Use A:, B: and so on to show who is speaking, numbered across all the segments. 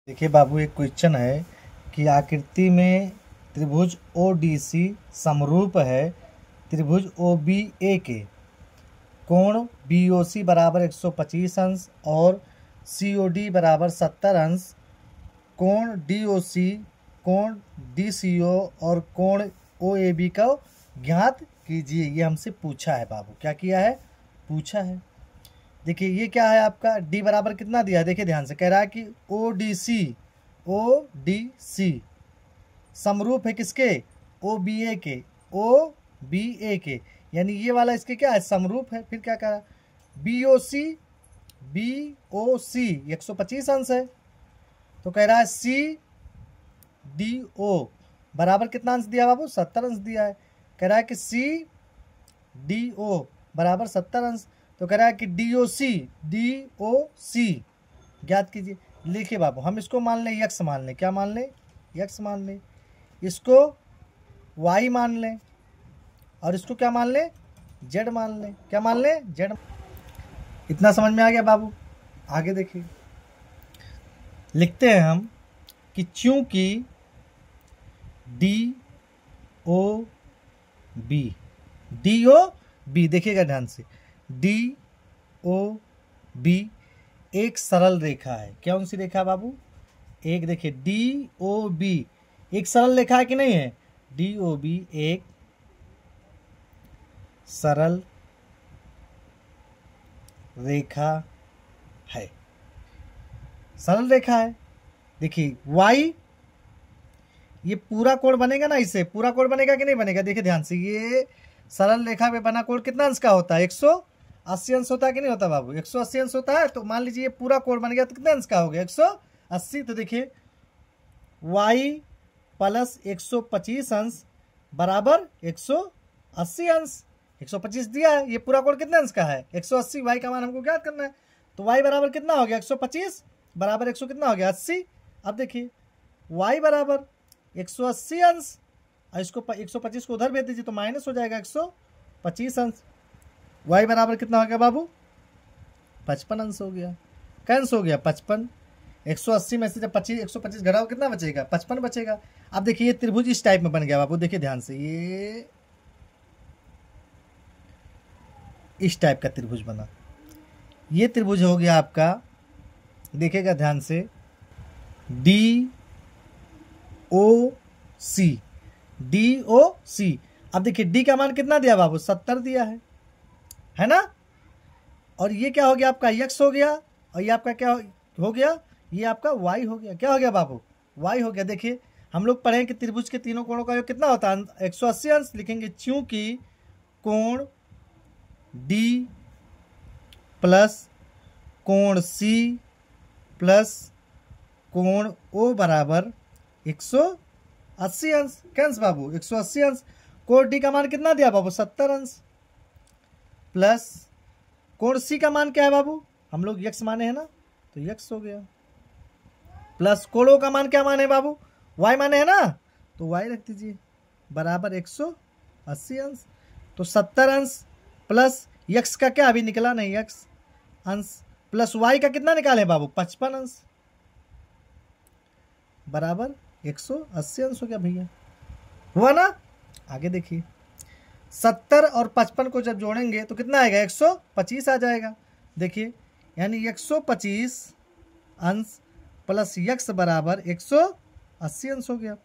A: देखिए बाबू, एक क्वेश्चन है कि आकृति में त्रिभुज ओडीसी समरूप है त्रिभुज ओबीए के। कोण बीओसी बराबर 125 अंश और सीओडी बराबर 70 अंश। कोण डीओसी, कोण डीसीओ और कोण ओएबी का ज्ञात कीजिए। ये हमसे पूछा है बाबू। क्या किया है? पूछा है। देखिए ये क्या है आपका, डी बराबर कितना दिया है, देखिए ध्यान से। कह रहा है कि ओडीसी समरूप है किसके? ओबीए के। ओबीए के यानी ये वाला इसके क्या है? समरूप है। फिर क्या कह रहा है? बीओसी 125 अंश है, तो कह रहा है सी डी ओ बराबर कितना अंश दिया बाबू? 70 अंश दिया है। कह रहा है कि सी डी ओ बराबर 70 अंश, तो कह रहा है कि डी ओ सी ज्ञात कीजिए। लिखिए बाबू, हम इसको मान लें यक्स मान लें। क्या मान लें? यक्स मान लें। इसको वाई मान लें और इसको क्या मान लें? जेड मान लें। क्या मान लें? जेड। इतना समझ में आ गया बाबू? आगे देखिए, लिखते हैं हम कि चूंकि डी ओ बी देखिएगा ध्यान से, डी ओ बी एक सरल रेखा है। क्या कौन सी रेखा है बाबू? एक देखिए, डी ओ बी एक सरल रेखा है कि नहीं है? डी ओ बी एक सरल रेखा है। सरल रेखा है। देखिए वाई, ये पूरा कोण बनेगा ना, इससे पूरा कोण बनेगा कि नहीं बनेगा? देखिए ध्यान से, ये सरल रेखा पे बना कोण कितना अंश का होता है? 180 अंश होता है कि नहीं होता बाबू? 180 अंश होता है। तो मान लीजिए ये पूरा कोण बन गया तो कितने अंश का हो गया? 180। तो देखिए y प्लस 125 अंश बराबर 180 अंश। 125 दिया है, ये पूरा कोण कितने अंश का है? 180। y का मान हमको ज्ञात करना है, तो y बराबर कितना हो गया? 125 बराबर 100 कितना हो गया? 80। अब देखिए y बराबर 180 अंश और इसको 125 को उधर भेज दीजिए तो माइनस हो जाएगा 125 अंश। y बराबर कितना हो गया बाबू? 55 अंश हो गया। कैंस हो गया? 55। 180 में से जब 125 घटाओ कितना बचेगा? 55 बचेगा। अब देखिए ये त्रिभुज इस टाइप में बन गया बाबू। देखिए ध्यान से, ये इस टाइप का त्रिभुज बना। ये त्रिभुज हो गया आपका, देखिएगा ध्यान से, डी ओ सी। अब देखिए डी का मान कितना दिया बाबू? 70 दिया है ना। और ये क्या हो गया आपका? यक्स हो गया। और ये आपका क्या हो गया? ये आपका वाई हो गया। क्या हो गया बाबू? वाई हो गया। देखिए हम लोग पढ़े कि त्रिभुज के तीनों कोणों का योग कितना होता है? 180 अंश। लिखेंगे चूंकि कोण डी प्लस कोण सी प्लस कोण ओ बराबर 180 अंश। कैंस बाबू? 180 अंश। कोण डी का मान कितना दिया बाबू? 70 अंश। प्लस कोण सी का मान क्या है बाबू? हम लोग यक्स माने हैं ना, तो यक्स हो गया। प्लस कोण ओ का मान क्या माने बाबू? वाई माने है ना, तो वाई रख दीजिए बराबर 180 अंश। तो 70 अंश प्लस यक्स का क्या अभी निकला नहीं, यक्स अंश, प्लस वाई का कितना निकाले बाबू? 55 अंश बराबर 180 अंश हो गया भैया। हुआ ना? आगे देखिए, 70 और 55 को जब जोड़ेंगे तो कितना आएगा? 125 आ जाएगा। देखिए यानी 125 अंश प्लस यक्स बराबर 180 अंश हो गया।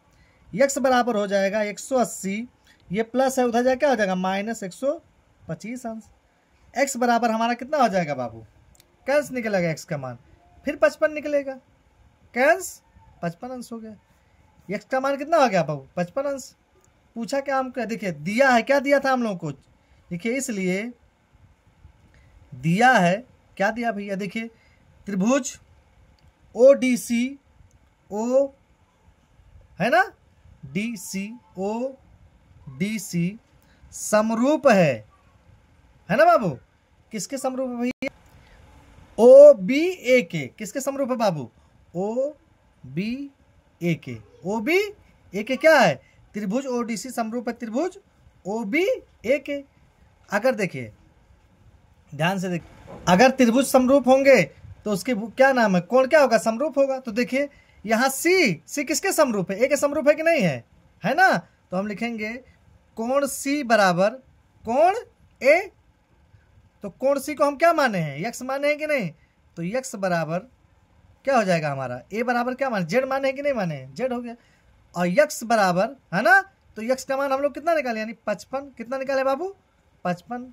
A: यक्स बराबर हो जाएगा 180, ये प्लस है उधर जाए क्या हो जाएगा? माइनस 125 अंश। एक्स बराबर हमारा कितना हो जाएगा बाबू? कैंस निकलेगा एक्स का मान, फिर 55 निकलेगा। कैंस 55 अंश हो गया। एक्स का मान कितना हो गया बाबू? 55 अंश। पूछा क्या हमको? देखिए दिया है, क्या दिया था हम लोगों को? देखिए इसलिए दिया है, क्या दिया भैया? देखिए त्रिभुज ओडीसी ओ है ना, डीसी समरूप है ना बाबू? किसके समरूप है भैया? ओ बी ए के। किसके समरूप है बाबू? ओ बी ए के। ओ बी ए के क्या है? त्रिभुज ओडीसी समरूप है त्रिभुज ओ बी ए के। अगर देखिए ध्यान से देखिए, अगर त्रिभुज समरूप होंगे तो उसके क्या नाम है, कोण क्या होगा, समरूप होगा। तो देखिए यहाँ सी किसके समरूप है, ए के समरूप है कि नहीं है ना। तो हम लिखेंगे कोण सी बराबर कोण ए। तो कोण सी को हम क्या माने हैं, यक्स माने हैं कि नहीं। तो यक्स बराबर क्या हो जाएगा हमारा, ए बराबर क्या माने, जेड माने हैं कि नहीं माने, जेड हो गया। और यक्स बराबर है ना, तो यक्स का मान हम लोग कितना निकाले, यानी 55। कितना निकाले बाबू, 55।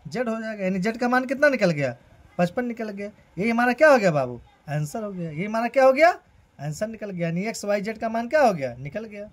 A: जेड हो जाएगा, यानी जेड का मान कितना निकल गया, 55 निकल गया। ये हमारा क्या हो गया बाबू, आंसर हो गया। ये हमारा क्या हो गया, आंसर निकल गया। यानी एक्स वाई जेड का मान क्या हो गया, निकल गया।